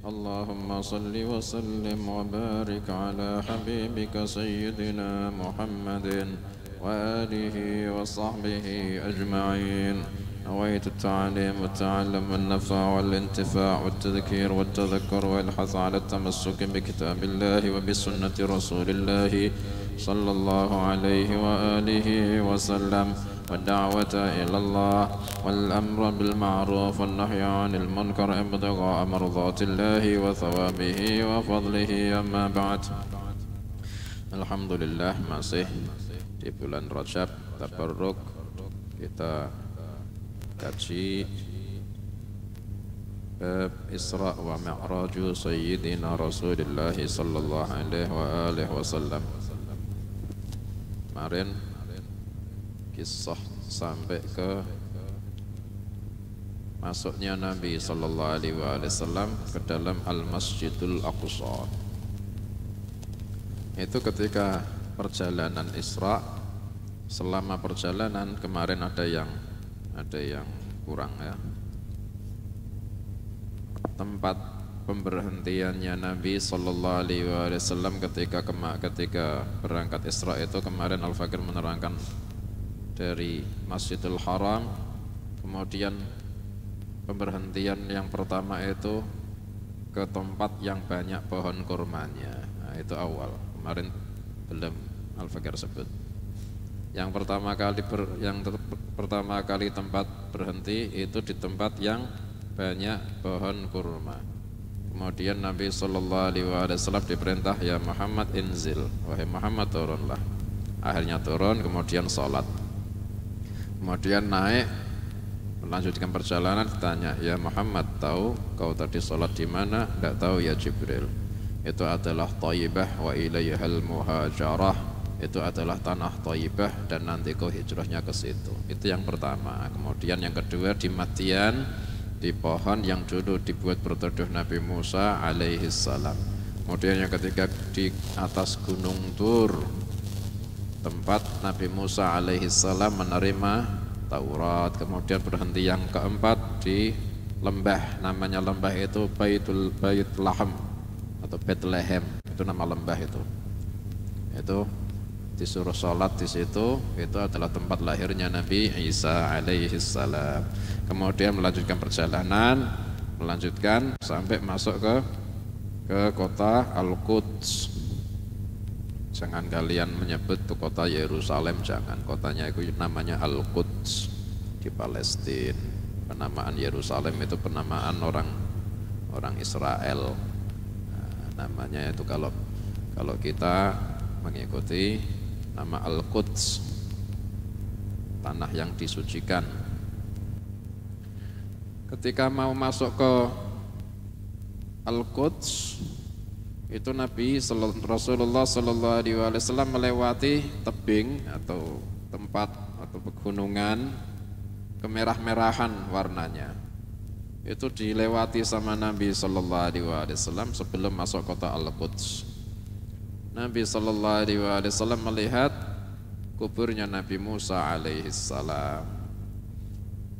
اللهم صل وسلم وبارك على حبيبك سيدنا محمد وآله وصحبه أجمعين. نويت التعليم والتعلم والنفع والانتفاع والتذكير والتذكر والحث على التمسك بكتاب الله وبسنة رسول الله صلى الله عليه وآله وسلم، والدعوة إلى الله والأمر بالمعروف والنهي عن المنكر ابتغاء مرضات الله وثوابه وفضله. أما بعد. Alhamdulillah, masih di bulan Rajab Tabarruk kita kaji bab Isra wa Mi'raju Sayyidina Rasulullah sallallahu alaihi wa alihi wasallam. Kemarin kisah sampai ke masuknya Nabi sallallahu alaihi wasallam ke dalam Al-Masjidul Aqsa. Itu ketika perjalanan Isra. Selama perjalanan kemarin ada yang kurang ya. Tempat pemberhentiannya Nabi sallallahu alaihi wasallam ketika berangkat Isra itu kemarin Al-Fakir menerangkan dari Masjidil Haram, kemudian pemberhentian yang pertama itu ke tempat yang banyak pohon kurmanya. Nah, itu awal. Kemarin belum Al-Fakir sebut. Yang pertama kali tempat berhenti itu di tempat yang banyak pohon kurma. Kemudian Nabi sallallahu alaihi wasallam diperintah, ya Muhammad inzil, wahai Muhammad turunlah. Akhirnya turun, kemudian sholat. Kemudian naik melanjutkan perjalanan, ditanya, ya Muhammad, tahu kau tadi sholat di mana? Tidak tahu ya Jibril. Itu adalah Thayyibah wa ilaihal muhajarah. Itu adalah tanah Thayyibah dan nanti kau hijrahnya ke situ. Itu yang pertama. Kemudian yang kedua di Madian, di pohon yang dulu dibuat berteduh Nabi Musa alaihi salam. Kemudian yang ketiga di atas Gunung Tur, tempat Nabi Musa alaihi salam menerima Taurat. Kemudian berhenti yang keempat di lembah, namanya lembah itu Bait Lahem atau Bethlehem, itu nama lembah itu. Itu disuruh sholat di situ, itu adalah tempat lahirnya Nabi Isa alaihi salam. Kemudian melanjutkan perjalanan, sampai masuk ke kota Al-Quds. Jangan kalian menyebut itu kota Yerusalem, jangan. Kotanya itu namanya Al-Quds di Palestina. Penamaan Yerusalem itu penamaan orang Israel. Nah, namanya itu kalau kita mengikuti nama Al-Quds, tanah yang disucikan. Ketika mau masuk ke Al-Quds, itu Nabi Rasulullah sallallahu alaihi wasallam melewati tebing atau tempat atau pegunungan kemerah-merahan warnanya. Itu dilewati sama Nabi sallallahu alaihi wasallam sebelum masuk kota Al-Quds. Nabi sallallahu alaihi wasallam melihat kuburnya Nabi Musa alaihi salam.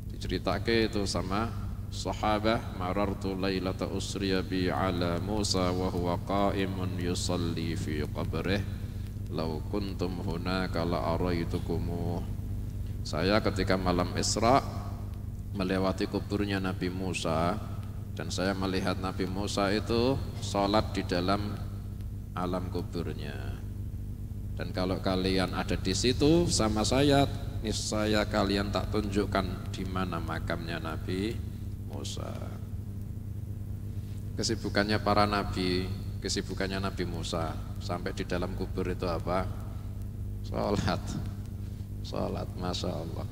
Diceritake itu sama sahabah, marartu lailata usriya bi ala Musa wa huwa qa'imun yusalli fi qabrih law kuntum hunaka la araitukum. Saya ketika malam Isra melewati kuburnya Nabi Musa dan saya melihat Nabi Musa itu sholat di dalam alam kuburnya. Dan kalau kalian ada di situ sama saya, niscaya kalian tak tunjukkan di mana makamnya Nabi Musa. Kesibukannya para nabi, kesibukannya Nabi Musa sampai di dalam kubur itu apa? Sholat, masya Allah.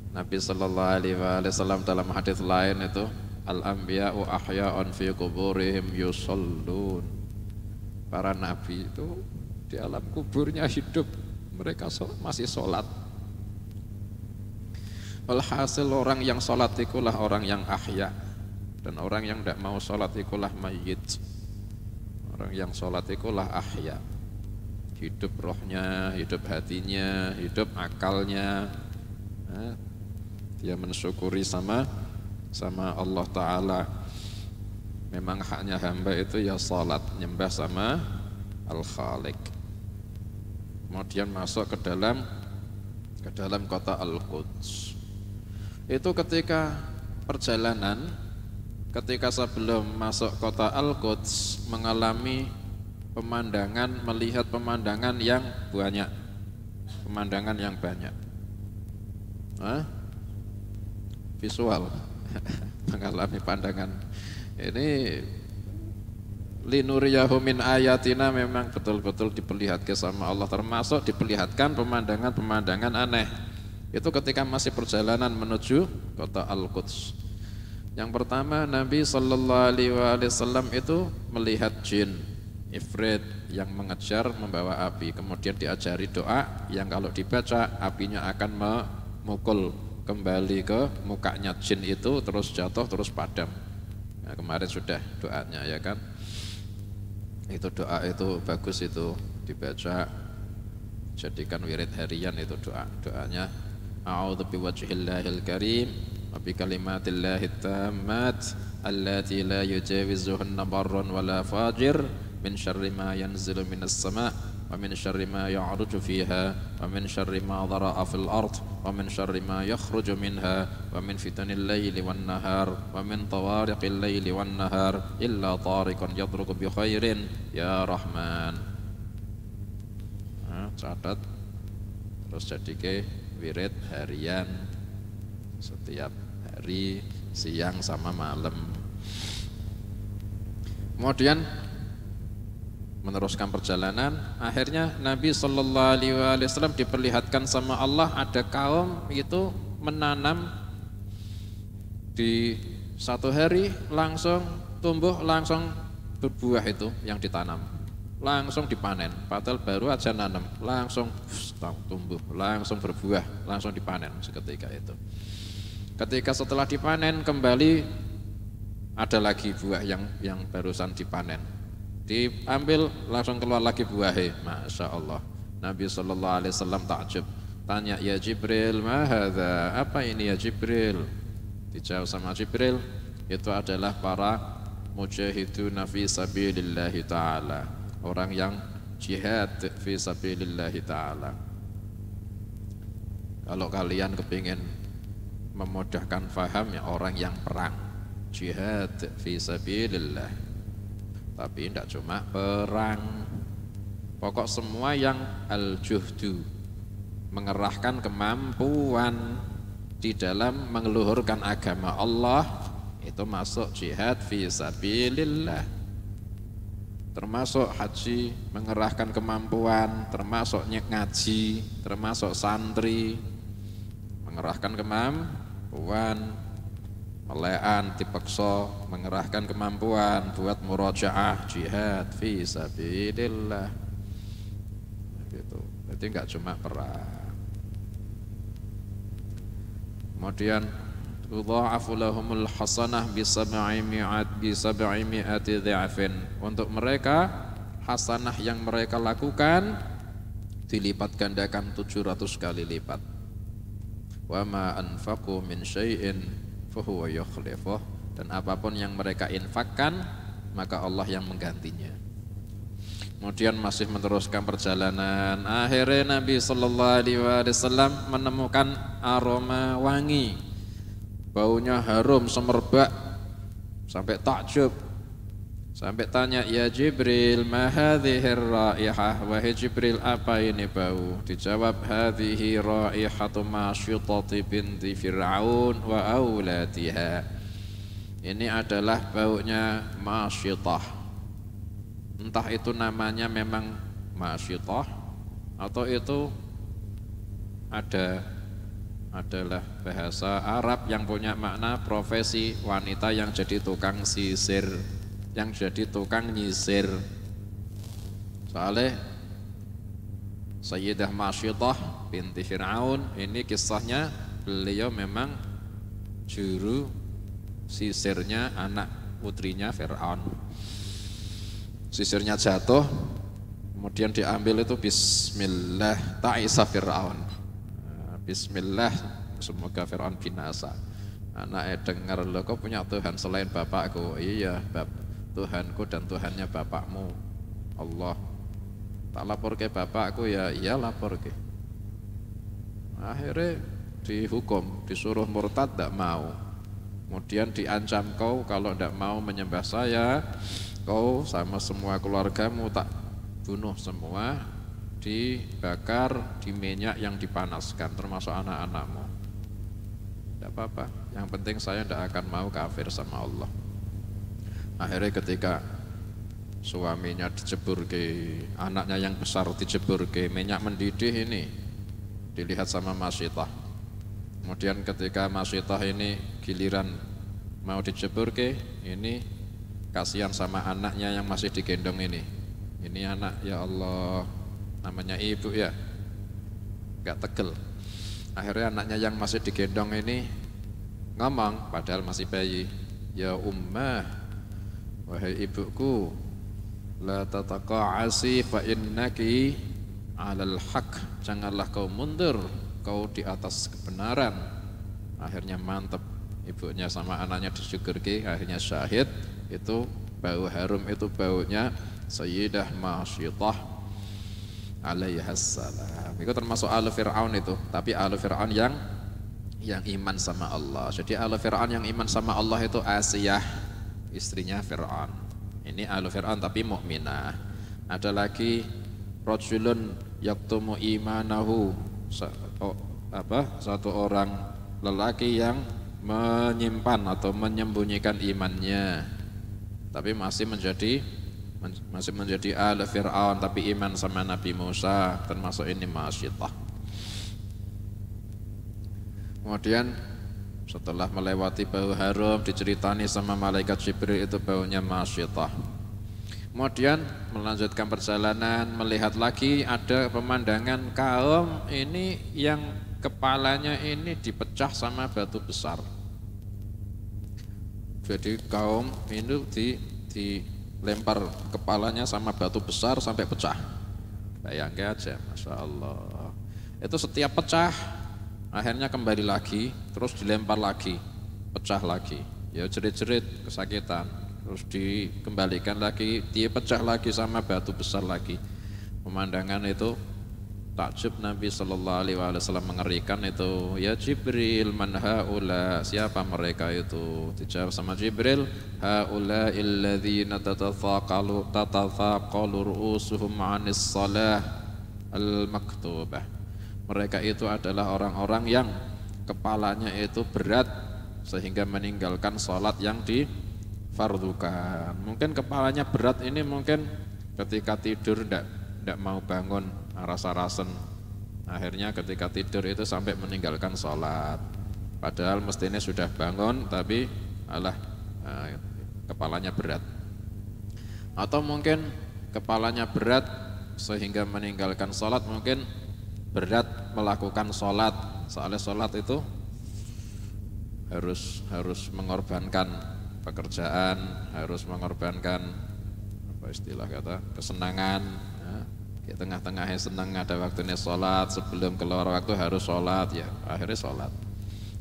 Nabi sallallahu alaihi wasallam dalam hadis lain itu, al-anbiya'u ahya'un fi kuburihim yusallun. Para nabi itu di alam kuburnya hidup, mereka masih sholat. Walhasil orang yang sholat itulah orang yang ahya, dan orang yang tidak mau sholat itulah mayyit. Orang yang sholat itulah ahya, hidup rohnya, hidup hatinya, hidup akalnya. Dia mensyukuri sama Allah Ta'ala. Memang haknya hamba itu ya salat, nyembah sama Al-Khaliq. Kemudian masuk ke dalam kota Al-Quds. Itu ketika perjalanan, ketika sebelum masuk kota Al-Quds mengalami pemandangan, melihat pemandangan yang banyak. Pemandangan yang banyak. Visual mengalami pandangan. Ini linuriyahu min ayatina, memang betul-betul diperlihatkan sama Allah, termasuk diperlihatkan pemandangan-pemandangan aneh. Itu ketika masih perjalanan menuju kota Al-Quds. Yang pertama, Nabi sallallahu alaihi wasallam itu melihat jin ifrit yang mengejar membawa api. Kemudian diajari doa yang kalau dibaca apinya akan memukul kembali ke mukanya jin itu, terus jatuh, terus padam. Nah, kemarin sudah doanya ya kan. Itu doa itu bagus, itu dibaca, jadikan wirid harian itu doanya. A'udzu biwajhillahil karim wa bi kalimatillahit tammat allati la yujawizuhunna barrun wala fajir min syarri ma yanzilu minas sama' wa min syarri ma ya'ruju fiha wa min syarri ma dhara'a fil ard wa min syarri ma yakhruju minha wa min fitanil laili wan nahar wa min tawariqil laili wan nahar illa tariqan yadruku bi khairin ya Rahman. Catat terus jadike wirid harian setiap hari, siang sama malam. Kemudian meneruskan perjalanan, akhirnya Nabi sallallahu alaihi wasallam diperlihatkan sama Allah ada kaum itu menanam di satu hari langsung tumbuh, langsung berbuah itu yang ditanam, langsung dipanen. Padahal baru aja nanam, langsung tumbuh, langsung berbuah, langsung dipanen seketika itu. Ketika setelah dipanen kembali ada lagi buah yang barusan dipanen. Diambil langsung keluar lagi buahnya. Masya Allah. Nabi sallallahu alaihi wasallam takjub, tanya, ya Jibril, ma hadza, apa ini ya Jibril? Dijawab sama Jibril, itu adalah para mujahiduna fi sabilillah ta'ala, orang yang jihad fi sabilillah ta'ala. Kalau kalian kepingin memudahkan faham, ya orang yang perang, jihad fi sabilillah. Tapi tidak cuma perang, pokok semua yang al-juhdu, mengerahkan kemampuan di dalam mengeluhurkan agama Allah, itu masuk jihad fi sabilillah. Termasuk haji, mengerahkan kemampuan, termasuk ngaji, termasuk santri, mengerahkan kemampuan. Melean, dipaksa, mengerahkan kemampuan buat murajaah, jihad fi sabilillah. Gitu. Jadi enggak cuma perang. Kemudian tudha'afu lahumul hasanah bi sab'i mi'ati dha'fin. Untuk mereka hasanah yang mereka lakukan dilipat gandakan 700 kali lipat. Wa ma anfaqu min syai'in fahuwa yukhlifuh, dan apapun yang mereka infakkan maka Allah yang menggantinya. Kemudian masih meneruskan perjalanan, akhirnya Nabi sallallahu alaihi wasallam menemukan aroma wangi, baunya harum semerbak, sampai takjub, sampai tanya, ya Jibril, ma hadhihir raihah, wahai Jibril, apa ini bau? Dijawab, hadhihi raihatu masyitati binti Fir'aun wa auladiha. Ini adalah baunya masyitah. Entah itu namanya memang masyitah atau itu adalah bahasa Arab yang punya makna profesi wanita yang jadi tukang sisir, yang jadi tukang nyisir. Soalnya Sayyidah Masyitah binti Fir'aun ini kisahnya, beliau memang juru sisirnya anak putrinya Fir'aun. Sisirnya jatuh, kemudian diambil itu bismillah ta'isa Fir'aun, bismillah semoga Fir'aun binasa. Anaknya dengar, lo kok punya Tuhan selain bapakku? Iya, Tuhanku dan Tuhannya bapakmu Allah. Tak lapor ke bapakku ya, iya lapor ke. Akhirnya dihukum, disuruh murtad, tidak mau. Kemudian diancam, kau kalau tidak mau menyembah saya, kau sama semua keluargamu tak bunuh semua, dibakar di minyak yang dipanaskan, termasuk anak-anakmu. Tidak apa-apa, yang penting saya tidak akan mau kafir sama Allah. Akhirnya ketika suaminya dijebur ke, anaknya yang besar dijebur ke minyak mendidih ini, dilihat sama Masitah. Kemudian ketika Masitah ini giliran mau dijebur ke, ini kasihan sama anaknya yang masih digendong ini. Ini anak, ya Allah, namanya ibu ya, gak tegel. Akhirnya anaknya yang masih digendong ini ngomong, padahal masih bayi, ya ummah, wahai ibuku, la tataqa'asi fa innaki 'alal haq, janganlah kau mundur, kau di atas kebenaran. Akhirnya mantep, ibunya sama anaknya disyukurki, akhirnya syahid. Itu bau harum, itu baunya Sayyidah Masitah alaihassalam. Itu termasuk Alu Fir'aun itu, tapi Alu Fir'aun yang iman sama Allah. Jadi Alu Fir'aun yang iman sama Allah itu Asiyah, istrinya Fir'aun. Ini Alu Fir'aun tapi mukminah. Ada lagi rajulun yaktumu imanahu, satu orang lelaki yang menyimpan atau menyembunyikan imannya, tapi masih menjadi Alu Fir'aun tapi iman sama Nabi Musa, termasuk ini Masitah. Kemudian setelah melewati bau harum, diceritani sama malaikat Jibril itu baunya Masitah. Kemudian melanjutkan perjalanan, melihat lagi ada pemandangan kaum ini yang kepalanya ini dipecah sama batu besar. Jadi kaum ini dilempar kepalanya sama batu besar sampai pecah. Bayangkan aja, Masya Allah. Itu setiap pecah akhirnya kembali lagi, terus dilempar lagi, pecah lagi, ya jerit-jerit kesakitan, terus dikembalikan lagi, dia pecah lagi sama batu besar lagi. Pemandangan itu takjub, Nabi Sallallahu Alaihi Wasallam mengerikan itu. Ya Jibril, man haula, siapa mereka itu? Dijawab sama Jibril, haula illadzina tatathaqalu ru'usuhum 'anis shalah al-maktubah. Mereka itu adalah orang-orang yang kepalanya itu berat sehingga meninggalkan sholat yang difardukan. Mungkin kepalanya berat ini mungkin ketika tidur tidak mau bangun, rasa-rasen. Akhirnya ketika tidur itu sampai meninggalkan sholat. Padahal mestinya sudah bangun tapi kepalanya berat. Atau mungkin kepalanya berat sehingga meninggalkan sholat, mungkin berat melakukan sholat, soalnya sholat itu harus mengorbankan pekerjaan, harus mengorbankan apa istilah kata kesenangan. Di tengah-tengahnya senang ada waktunya sholat, sebelum keluar waktu harus sholat, ya akhirnya sholat.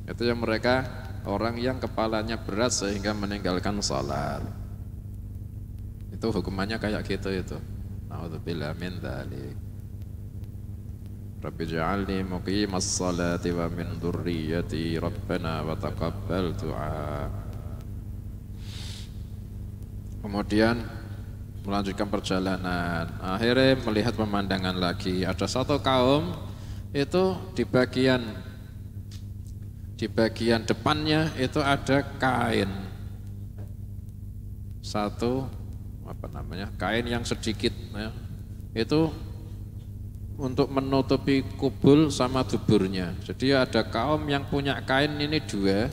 Itu yang mereka orang yang kepalanya berat sehingga meninggalkan sholat. Itu hukumannya kayak gitu itu. Na'udzubillah min dzalik. Rabbi ja'alni muqimas salati wa min dzurriyyati rabbana wa taqabbal du'a. Kemudian melanjutkan perjalanan, akhirnya melihat pemandangan lagi. Ada satu kaum itu di bagian depannya itu ada kain, satu kain yang sedikit ya, itu untuk menutupi kubul sama duburnya. Jadi ada kaum yang punya kain ini dua,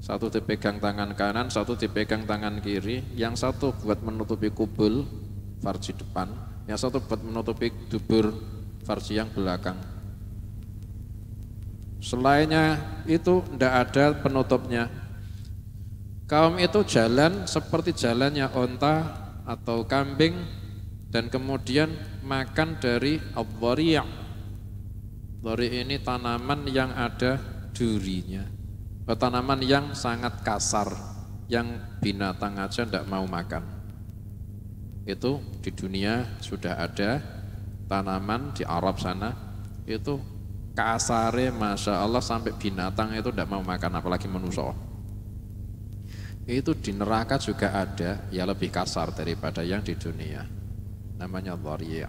satu dipegang tangan kanan, satu dipegang tangan kiri, yang satu buat menutupi kubul farji depan, yang satu buat menutupi dubur farji yang belakang. Selainnya itu tidak ada penutupnya. Kaum itu jalan seperti jalannya onta atau kambing, dan kemudian makan dari ad-dhari'. Dhari' ini tanaman yang ada durinya, tanaman yang sangat kasar, yang binatang aja tidak mau makan. Itu di dunia sudah ada tanaman di Arab sana itu kasare Masya Allah sampai binatang itu tidak mau makan, apalagi manusia. Itu di neraka juga ada, ya lebih kasar daripada yang di dunia. Namanya dhari'.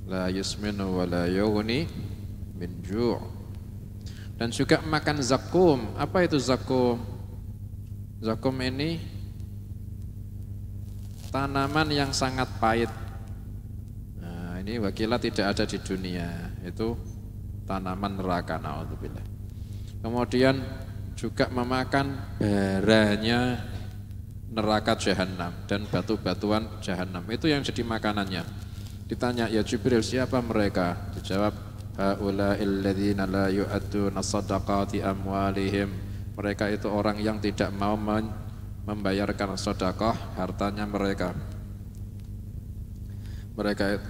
La yusminu wa la yughni min ju'. Dan juga makan zakum. Apa itu zakum? Zakum ini tanaman yang sangat pahit. Nah, ini wakilah tidak ada di dunia. Itu tanaman neraka, naudzubillah. Kemudian juga memakan baranya neraka jahanam dan batu-batuan jahanam. Itu yang jadi makanannya. Ditanya, ya Jibril, siapa mereka? Dijawab, haula'il ladzina la yu'adduna shadaqati amwalihim. Mereka itu orang yang tidak mau membayarkan sedekah hartanya mereka. Mereka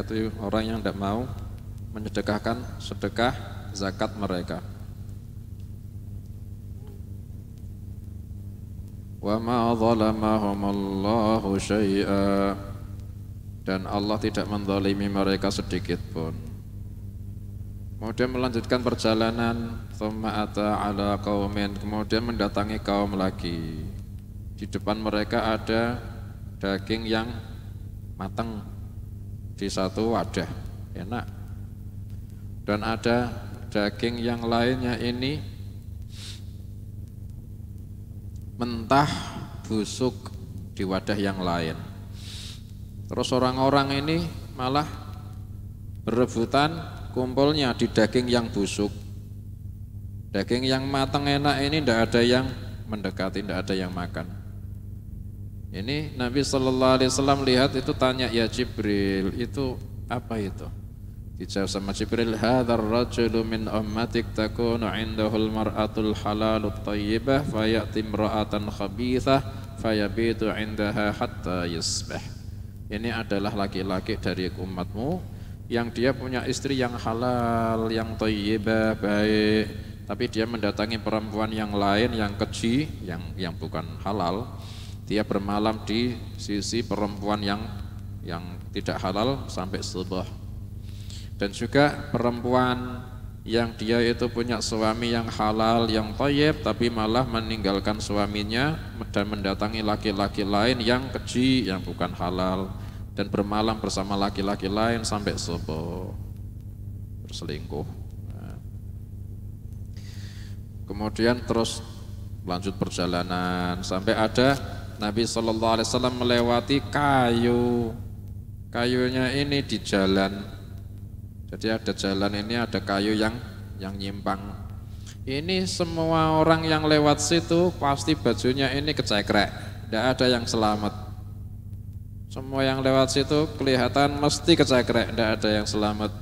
itu orang yang tidak mau menyedekahkan sedekah zakat mereka. Wa ma zalamahumullahu syai'a, dan Allah tidak menzalimi mereka sedikit pun. Kemudian melanjutkan perjalanan, thumma ata ala qaumin, kemudian mendatangi kaum lagi. Di depan mereka ada daging yang matang di satu wadah, enak. Dan ada daging yang lainnya ini mentah, busuk di wadah yang lain. Terus orang-orang ini malah berebutan kumpulnya di daging yang busuk. Daging yang matang enak ini tidak ada yang mendekati, tidak ada yang makan. Ini Nabi SAW lihat itu, tanya, ya Jibril, itu apa itu? Dijawab sama Jibril, hadzal rajulu min ummatik takunu indahul mar'atul halalut thayyibah fayati imra'atan khabithah fayabitu indaha hatta yusbih. Ini adalah laki-laki dari umatmu yang dia punya istri yang halal, yang thayyibah, baik, tapi dia mendatangi perempuan yang lain yang keji, yang bukan halal. Dia bermalam di sisi perempuan yang tidak halal sampai subuh. Dan juga perempuan yang dia itu punya suami yang halal, yang thayyib, tapi malah meninggalkan suaminya dan mendatangi laki-laki lain yang keji, yang bukan halal, dan bermalam bersama laki-laki lain sampai subuh, berselingkuh. Nah. Kemudian terus lanjut perjalanan sampai ada Nabi SAW melewati kayu. Kayunya ini di jalan. Jadi ada jalan ini, ada kayu yang nyimpang. Ini semua orang yang lewat situ pasti bajunya ini kecekrek, tidak ada yang selamat. Semua yang lewat situ kelihatan mesti kecekrek, tidak ada yang selamat.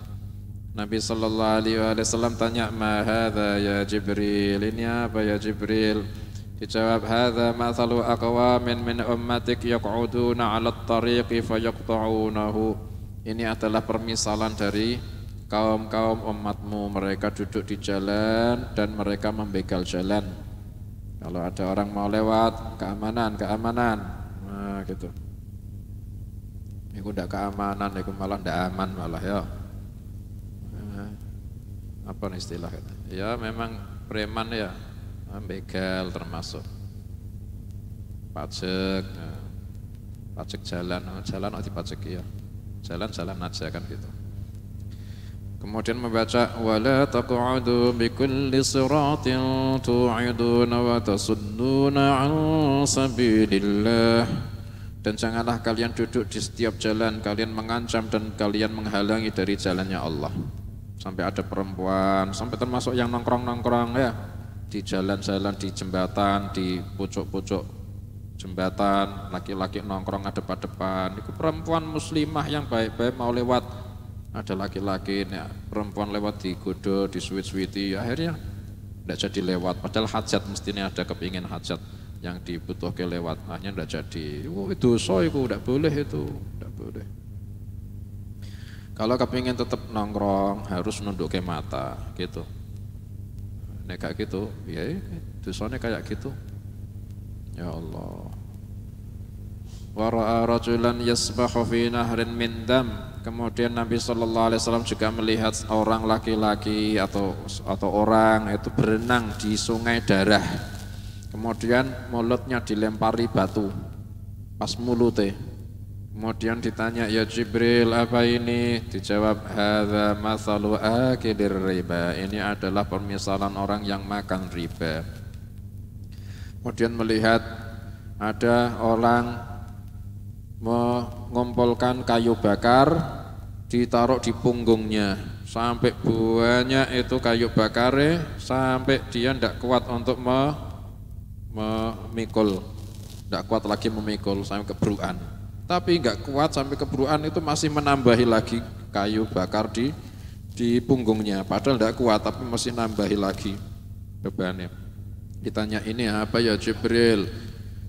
Nabi SAW tanya, ma hadza ya Jibril, ini apa ya Jibril? Dijawab, hadza mathalu aqwamin min ummatik yaq'uduna 'ala at-tariqi fayaqta'unahu. Ini adalah permisalan dari kaum-kaum umatmu, mereka duduk di jalan dan mereka membegal jalan. Kalau ada orang mau lewat, keamanan. Nah, gitu. Itu tidak keamanan, itu malah tidak aman malah ya. Apa nih istilahnya? Ya memang preman ya, begal termasuk. Pajak jalan dipajak ya. Jalan aja kan gitu. Kemudian membaca wala taq'udu bikulli siratin tu'iduna wa tasudduna 'an sabilillah. Dan janganlah kalian duduk di setiap jalan, kalian mengancam dan kalian menghalangi dari jalannya Allah. Sampai ada perempuan, sampai termasuk yang nongkrong-nongkrong ya, di jalan-jalan, di jembatan, di pucuk-pucuk jembatan, laki-laki nongkrong ada depan. Itu perempuan muslimah yang baik-baik mau lewat, ada laki-laki, ya, perempuan lewat digoda, disuit-suiti, akhirnya tidak jadi lewat. Padahal hajat, mestinya ada kepingin hajat yang dibutuhkan lewat, akhirnya tidak jadi. Itu dosa, itu tidak boleh, itu tidak boleh. Kalau kepingin tetap nongkrong harus nundukkan mata gitu. Nek kayak gitu, ya dosanya kayak gitu. Ya Allah. Wa ra'a rajulan yasbahu fi nahrin min dam. Kemudian Nabi sallallahu alaihi wasallam juga melihat orang laki-laki atau orang itu berenang di sungai darah. Kemudian mulutnya dilempari batu pas mulute. Kemudian ditanya, ya Jibril, apa ini? Dijawab, hadza mathalu akilir riba. Ini adalah permisalan orang yang makan riba. Kemudian melihat ada orang mengumpulkan kayu bakar, ditaruh di punggungnya sampai banyak itu kayu bakarnya, sampai dia tidak kuat untuk memikul, tidak kuat lagi memikul sampai kebruan. Tapi nggak kuat sampai kebruan itu masih menambahi lagi kayu bakar di punggungnya. Padahal nggak kuat tapi masih nambahi lagi bebannya. Ditanya, ini apa ya Jibril?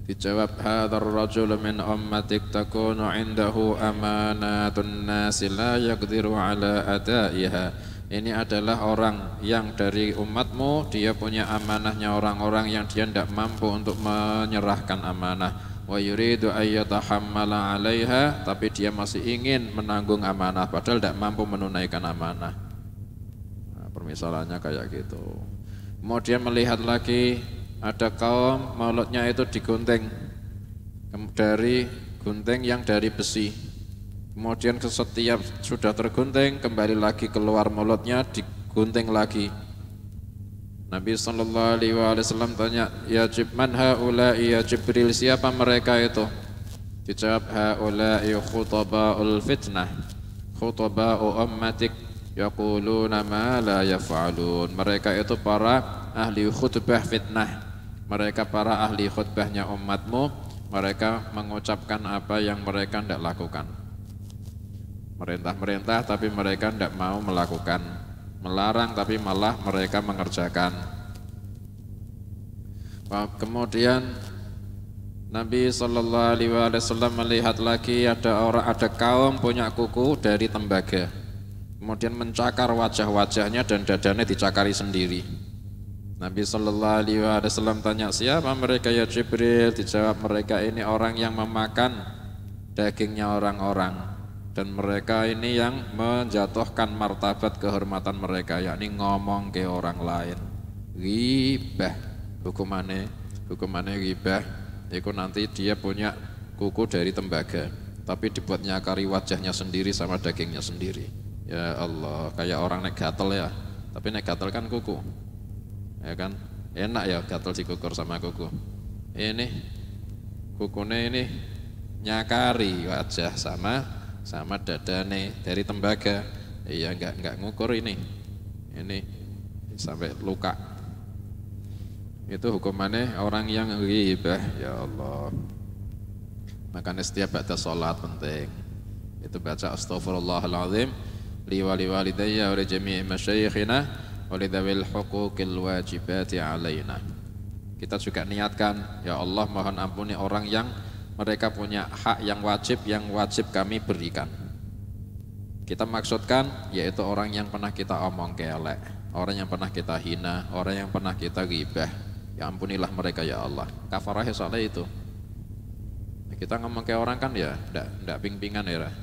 Dijawab, hadzal rajul min ummatik takunu indahu amanatun nasi la yaqdiru ala adaiha. Ini adalah orang yang dari umatmu, dia punya amanahnya orang-orang yang dia tidak mampu untuk menyerahkan amanah. Wa yuridu ayyatahammala 'alaiha, tapi dia masih ingin menanggung amanah padahal tidak mampu menunaikan amanah. Nah, permisalannya kayak gitu. Kemudian melihat lagi ada kaum mulutnya itu digunting dari gunting yang dari besi. Kemudian setiap sudah tergunting kembali lagi keluar mulutnya digunting lagi. Nabi sallallahu alaihi wasallam tanya, ya man haula'i ya Jibril, siapa mereka itu? Dijawab, haula'i khutaba'ul fitnah, khutaba'u ummatik yaquluna ma la yaf'alun. Mereka itu para ahli khutbah fitnah, mereka para ahli khutbahnya umatmu, mereka mengucapkan apa yang mereka tidak lakukan. Merintah-merintah tapi mereka tidak mau melakukan, melarang tapi malah mereka mengerjakan. Kemudian Nabi sallallahu alaihi wasallam melihat lagi ada kaum punya kuku dari tembaga. Kemudian mencakar wajah-wajahnya dan dadanya dicakari sendiri. Nabi sallallahu alaihi wasallam tanya, siapa mereka ya Jibril? Dijawab, mereka ini orang yang memakan dagingnya orang-orang. Dan mereka ini yang menjatuhkan martabat kehormatan mereka, yakni ngomong ke orang lain. Ghibah, hukumannya ghibah, itu nanti dia punya kuku dari tembaga, tapi dibuat nyakari wajahnya sendiri sama dagingnya sendiri. Ya Allah, kayak orang nek gatel ya, tapi nek gatel kan kuku, ya kan, enak ya gatel dikukur sama kuku. Ini kukunya ini nyakari wajah sama dadane dari tembaga. Iya, enggak ngukur ini sampai luka. Itu hukumannya orang yang ghibah. Ya Allah, makanya setiap baca sholat penting itu baca astaghfirullahaladzim li wa li walidayya wa li jami'i masyayikhina wa li dzawil huquqil wajibati alaina. Kita juga niatkan, ya Allah mohon ampuni orang yang mereka punya hak yang wajib kami berikan. Kita maksudkan yaitu orang yang pernah kita omong kelek, orang yang pernah kita hina, orang yang pernah kita ghibah. Ya ampunilah mereka ya Allah. Kafarahnya soalnya itu. Kita ngomong ke orang kan ya enggak ping-pingan ya.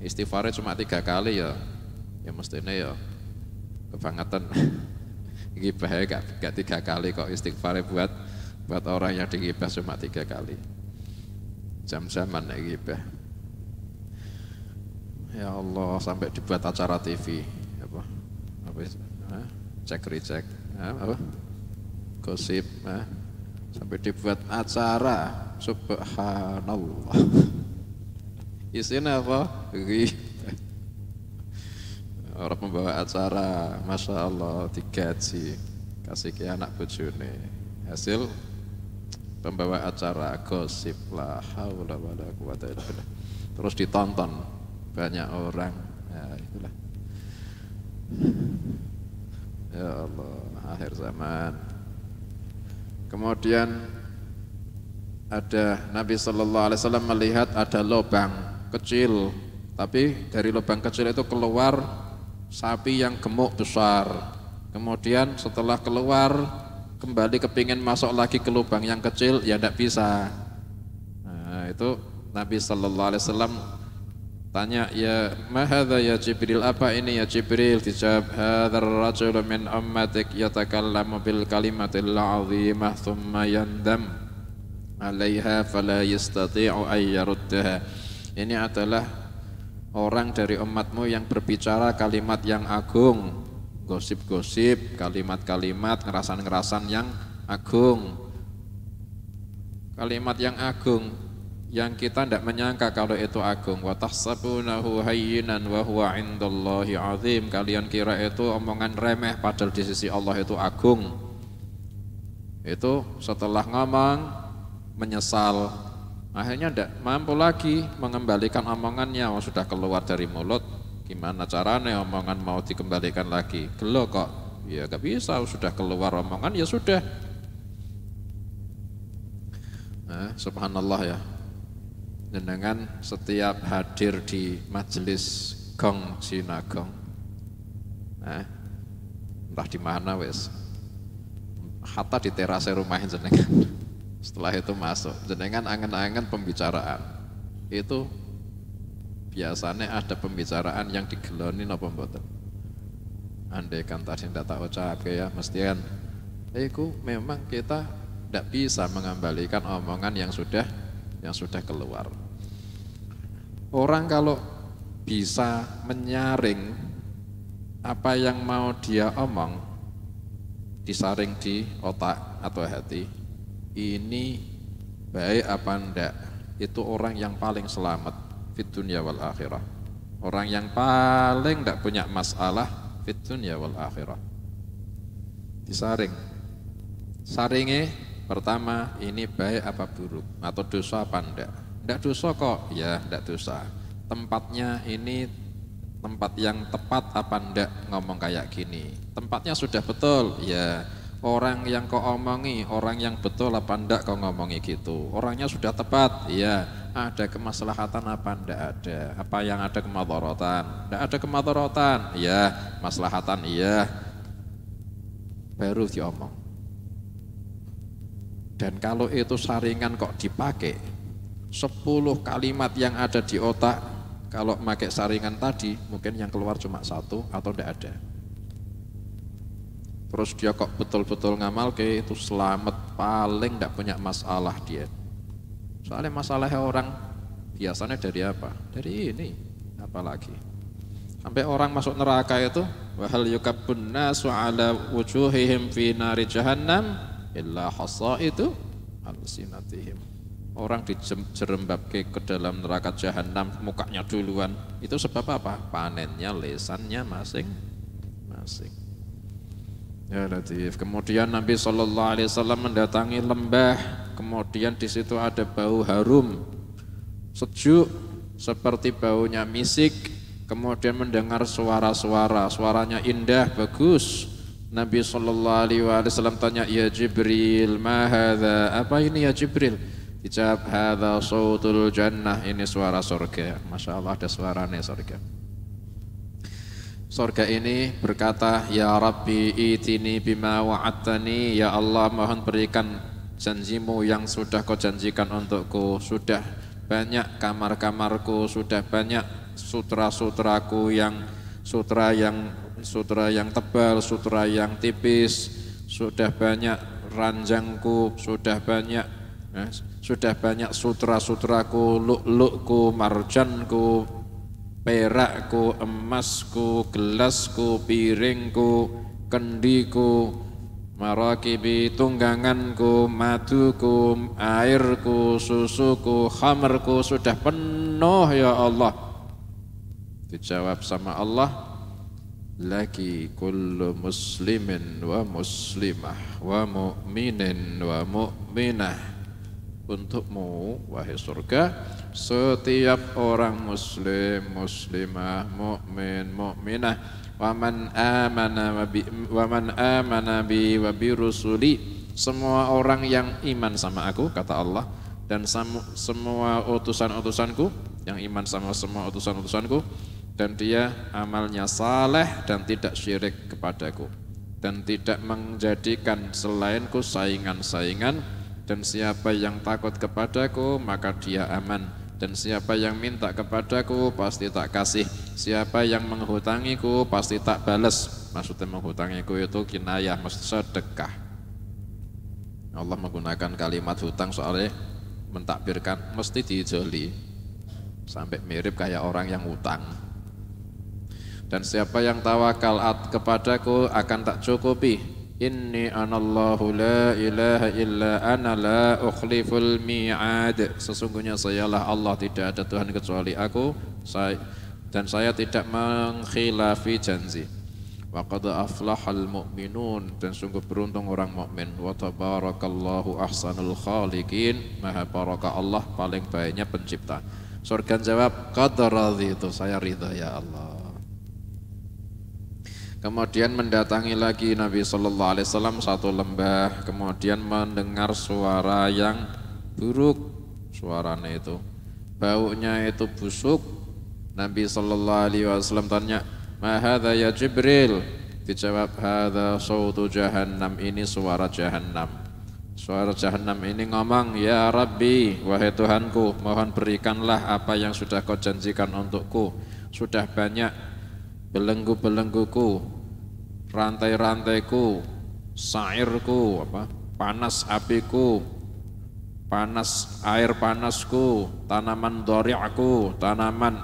Istighfarnya cuma 3 kali ya. Ya mestinya ya kebangetan. Ghibahnya enggak 3 kali kok, istighfarnya buat orang yang dighibah cuma 3 kali. Jam-jaman ghibah. Ya Allah, sampai dibuat acara TV apa cek recheck apa gosip sampai dibuat acara. Subhanallah. Isinya apa? Orang membawa acara, masya Allah, digaji, kasih ke anak bojone, hasil pembawa acara gosip, la haula wala quwata illa billah. Terus ditonton banyak orang. Ya itulah. Ya Allah, akhir zaman. Kemudian ada Nabi sallallahu alaihi wasallam melihat ada lubang kecil, tapi dari lubang kecil itu keluar sapi yang gemuk besar. Kemudian setelah keluar kembali kepingin masuk lagi ke lubang yang kecil, ya tidak bisa. Nah, itu Nabi sallallahu alaihi wasallam tanya, ya ma hadza ya Jibril, apa ini ya Jibril? Dijawab, hadzal rajul min ummatik yatakallamu bil kalimatil azimah thumma yandam 'alaiha fala yastati'u ay yaruddaha. Ini adalah orang dari umatmu yang berbicara kalimat yang agung, gosip-gosip, kalimat-kalimat, ngerasan-ngerasan yang agung. Kalimat yang agung yang kita tidak menyangka kalau itu agung. Wa tahsabunahu hayyinan wa huwa 'indallahi 'azim. Kalian kira itu omongan remeh padahal di sisi Allah itu agung. Itu setelah ngomong menyesal, akhirnya tidak mampu lagi mengembalikan omongannya. Sudah keluar dari mulut, gimana caranya omongan mau dikembalikan lagi? Gelo kok, ya gak bisa, sudah keluar omongan ya sudah. Subhanallah ya, dengan setiap hadir di majelis gong sinagong, entah di mana wes, hatta di terase rumah jenengan. Setelah itu masuk, jenengan angen-angen pembicaraan itu biasanya ada pembicaraan yang digeloni napa mboten. Andai kan tadi ndak tak ucap ya, mesti kan itu memang kita tidak bisa mengembalikan omongan yang sudah keluar. Orang kalau bisa menyaring apa yang mau dia omong, disaring di otak atau hati, ini baik apa enggak, itu orang yang paling selamat fid dunya wal akhirah. Orang yang paling enggak punya masalah fid dunya wal akhirah. Disaring. Saringnya pertama, ini baik apa buruk, atau dosa apa enggak? Enggak dosa kok, ya enggak dosa. Tempatnya ini tempat yang tepat apa enggak ngomong kayak gini? Tempatnya sudah betul, ya. Orang yang kau omongi, orang yang betul apa enggak kau ngomongi gitu? Orangnya sudah tepat, ya. Ada kemaslahatan apa enggak ada? Apa yang ada kemadharatan? Enggak ada kemadharatan, ya. Maslahatan, iya. Baru diomong. Dan kalau itu saringan kok dipakai 10 kalimat yang ada di otak, kalau pakai saringan tadi mungkin yang keluar cuma 1 atau tidak ada. Terus dia kok betul-betul ngamal ke itu selamat, paling tidak punya masalah dia. Soalnya masalahnya orang biasanya dari apa? Dari ini, apalagi sampai orang masuk neraka itu, wahal yukabbun nasu ala wujuhihim fi nari jahannam illa hasaitu alsinatihim. Orang dijerembabke ke dalam neraka jahanam mukanya duluan. Itu sebab apa? Panennya lesannya masing-masing. Ya Latif. Kemudian Nabi SAW mendatangi lembah. Kemudian di situ ada bau harum, sejuk seperti baunya misik. Kemudian mendengar suara-suara, suaranya indah, bagus. Nabi SAW tanya, ya Jibril, ma hadza? Apa ini ya Jibril? Dijawab, hadza sautul jannah, ini suara surga. Masya Allah, ada suaranya surga. Surga ini berkata, ya Rabbi itini bima wa'adtani, ya Allah mohon berikan janjimu yang sudah kau janjikan untukku. Sudah banyak kamar-kamarku, sudah banyak sutra-sutraku, sutra yang tebal, sutra yang tipis, sudah banyak ranjangku, sudah banyak sutra-sutraku, lu'lu'ku, marjanku, perakku, emasku, gelasku, piringku, kendiku, marakibi, tungganganku, maduku, airku, susuku, khamarku, sudah penuh ya Allah. Dijawab sama Allah, laki kullu muslimin wa muslimah wa mu'minin wa mu'minah. Untukmu wahai surga, setiap orang muslim, muslimah, mukmin, mukminah, wa man amana bi wa bi rusuli, semua orang yang iman sama aku kata Allah, dan semua utusan-utusanku, yang iman sama semua utusan-utusanku, dan dia amalnya saleh dan tidak syirik kepadaku dan tidak menjadikan selainku saingan-saingan, dan siapa yang takut kepadaku maka dia aman Dan siapa yang minta kepadaku pasti tak kasih. Siapa yang menghutangiku pasti tak balas. Maksudnya menghutangiku itu kinayah, maksud sedekah. Allah menggunakan kalimat hutang soalnya mentakbirkan mesti dijoli. Sampai mirip kayak orang yang utang. Dan siapa yang tawakal kepadaku akan tak cukupi. Inni anallahu la ilaha illa ana la ukhliful mi'ad. Sesungguhnya sayalah Allah, tidak ada Tuhan kecuali aku, dan saya tidak mengkhilafi janji. Wa qad aflahal mu'minun, dan sungguh beruntung orang mukmin. Wa tabarakallahu ahsanul khaliqin, maha barakah Allah, paling baiknya pencipta. Surga jawab, qad raditu, saya ridha ya Allah. Kemudian mendatangi lagi Nabi Sallallahu Alaihi Wasallam satu lembah, kemudian mendengar suara yang buruk, suaranya itu, baunya itu busuk. Nabi Sallallahu Alaihi Wasallam tanya, "Ma hadza ya Jibril?" Dijawab, "Hadza sautu jahannam, ini suara jahannam." Suara jahannam ini ngomong, "Ya Rabbi, wahai Tuhanku, mohon berikanlah apa yang sudah kau janjikan untukku. Sudah banyak belenggu-belengguku, rantai-rantaiku, sairku, panas apiku, panas air panasku, tanaman dhari'ku, tanaman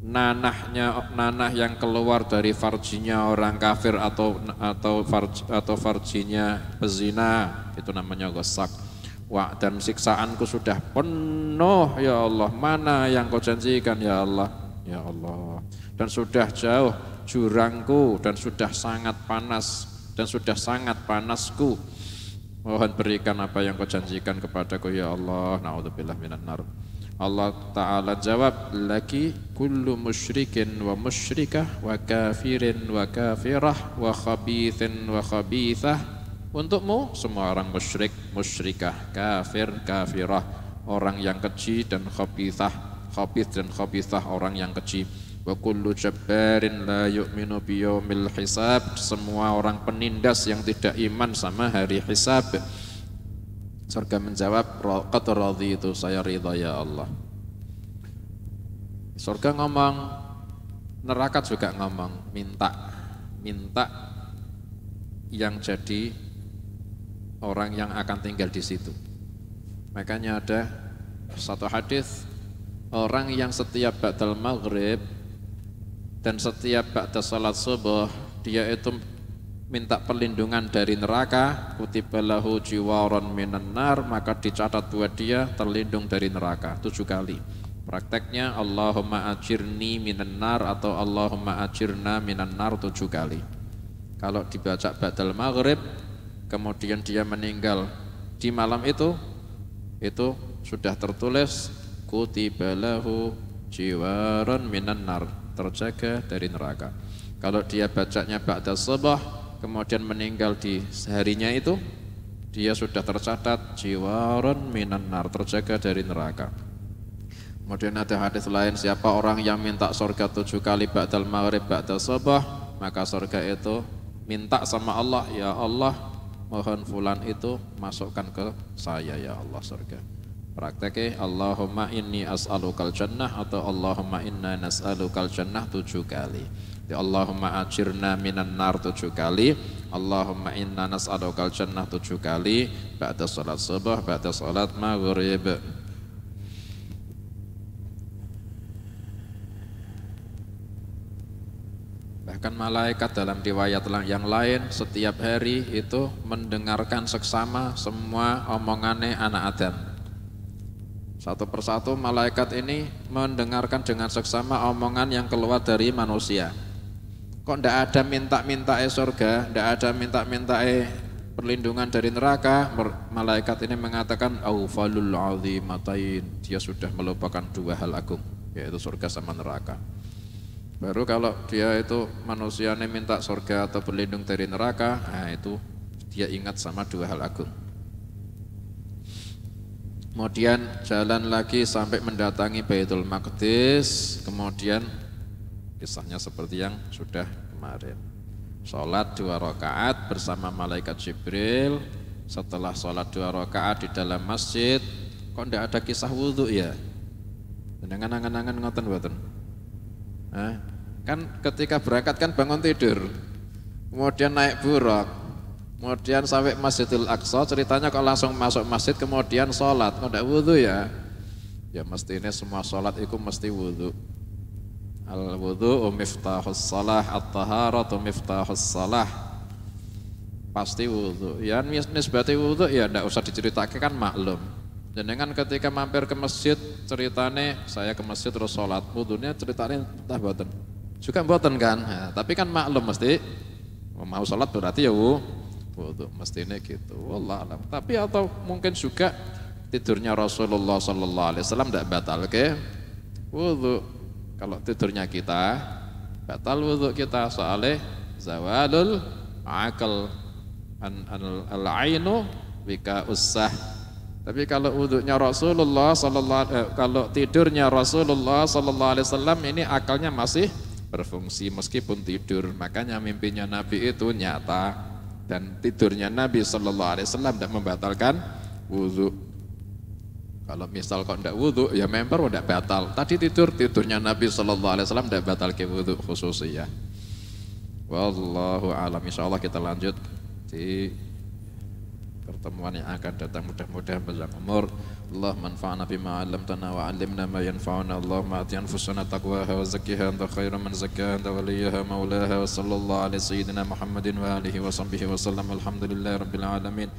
nanah yang keluar dari farjinya orang kafir atau farjinya pezina, itu namanya ghasak. Wah, dan siksaanku sudah penuh ya Allah, mana yang kau janjikan ya Allah? Ya Allah, dan sudah jauh jurangku, dan sudah sangat panas, dan sudah sangat panasku. Mohon berikan apa yang kau janjikan kepadaku ya Allah. Na'udzubillah minan nar. Allah Ta'ala jawab, laki kullu musyrikin wa musyrikah wa kafirin wa kafirah wa khabithin wa khabithah. Untukmu semua orang musyrik, musyrikah, kafir, kafirah, orang yang keji, dan khabithah, khabith dan khabithah, orang yang keji. Wa kullu jabbarin la yu'minu biyaumil hisab, semua orang penindas yang tidak iman sama hari hisab. Surga menjawab, qad raditu, saya ridha ya Allah. Surga ngomong, neraka juga ngomong, minta yang jadi orang yang akan tinggal di situ. Makanya ada satu hadis, orang yang setiap ba'dal maghrib dan setiap ba'da salat subuh dia itu minta perlindungan dari neraka, kutiba lahu jiwaron minan nar, maka dicatat buat dia terlindung dari neraka 7 kali. Prakteknya Allahumma ajirni minan nar atau Allahumma ajirna minan nar 7 kali. Kalau dibaca ba'dal maghrib kemudian dia meninggal di malam itu sudah tertulis kutiba lahu jiwaron minan nar, terjaga dari neraka. Kalau dia bacanya ba'da subuh kemudian meninggal di seharinya itu, dia sudah tercatat jiwaron minan nar, terjaga dari neraka. Kemudian ada hadis lain, siapa orang yang minta surga 7 kali ba'dal maghrib ba'da subuh, maka surga itu minta sama Allah, ya Allah, mohon fulan itu masukkan ke saya ya Allah surga. Prakteknya Allahumma inni as'alukal jannah atau Allahumma inna nas'alukal jannah 7 kali. Ya Allahumma ajirna minan nar 7 kali, Allahumma inna nas'alukal jannah 7 kali, ba'da salat subuh, ba'da salat maghrib. Bahkan malaikat dalam riwayat yang lain setiap hari itu mendengarkan seksama semua omongannya anak Adam. Satu persatu malaikat ini mendengarkan dengan seksama omongan yang keluar dari manusia. Kok ndak ada minta-minta surga, ndak ada minta-minta perlindungan dari neraka? Malaikat ini mengatakan awfalul azimatain, dia sudah melupakan 2 hal agung, yaitu surga sama neraka. Baru kalau dia itu manusianya minta surga atau berlindung dari neraka, nah itu dia ingat sama 2 hal agung. Kemudian jalan lagi sampai mendatangi Baitul Maqdis. Kemudian kisahnya seperti yang sudah kemarin. Sholat 2 rakaat bersama malaikat Jibril. Setelah sholat 2 rakaat di dalam masjid, kok ndak ada kisah wudu ya? Dengan angan-angan ngoten mboten. Kan ketika berangkat kan bangun tidur, kemudian naik buruk, kemudian sampai Masjidil Aqsa, ceritanya kok langsung masuk masjid kemudian sholat, kok ndak wudu ya? Ya mesti ini semua sholat itu mesti wudu. Al-wudu miftahus salah, at-taharatu miftahus salah. Pasti wudu. Ya nisbati wudu ya ndak usah diceritakan kan maklum. Jenengan ketika mampir ke masjid ceritane saya ke masjid terus sholat, wudunya ceritane entah mboten. Juga mboten kan. Nah, tapi kan maklum mesti mau sholat berarti ya wudu. Mestinya gitu. Wallah alam. Tapi atau mungkin juga tidurnya Rasulullah sallallahu alaihi wasallam ndak batal ke wudu. Kalau tidurnya kita batal wudu kita soalnya zawalul akal al-ainu wika usah. Tapi kalau wudunya Rasulullah kalau tidurnya Rasulullah sallallahu alaihi wasallam ini akalnya masih berfungsi meskipun tidur. Makanya mimpinya Nabi itu nyata dan tidurnya Nabi sallallahu alaihi wasallam tidak membatalkan wudu. Kalau misal kok tidak wudu ya member tidak batal. Tadi tidurnya Nabi sallallahu alaihi wasallam tidak batal ke wudu khususnya. Wallahu a'lam. Insyaallah kita lanjut di pertemuan yang akan datang, mudah-mudahan panjang umur. Allah manfa'na bima 'allamtana wa 'allimna ma yanfa'una. Allahumma ati anfusana taqwaha wa zakkiha anta khairu man zakkaha anta waliyuha maulaha wa sallallahu ala sayyidina Muhammadin wa alihi wa sahbihi wa sallam. Alhamdulillahirabbil alamin.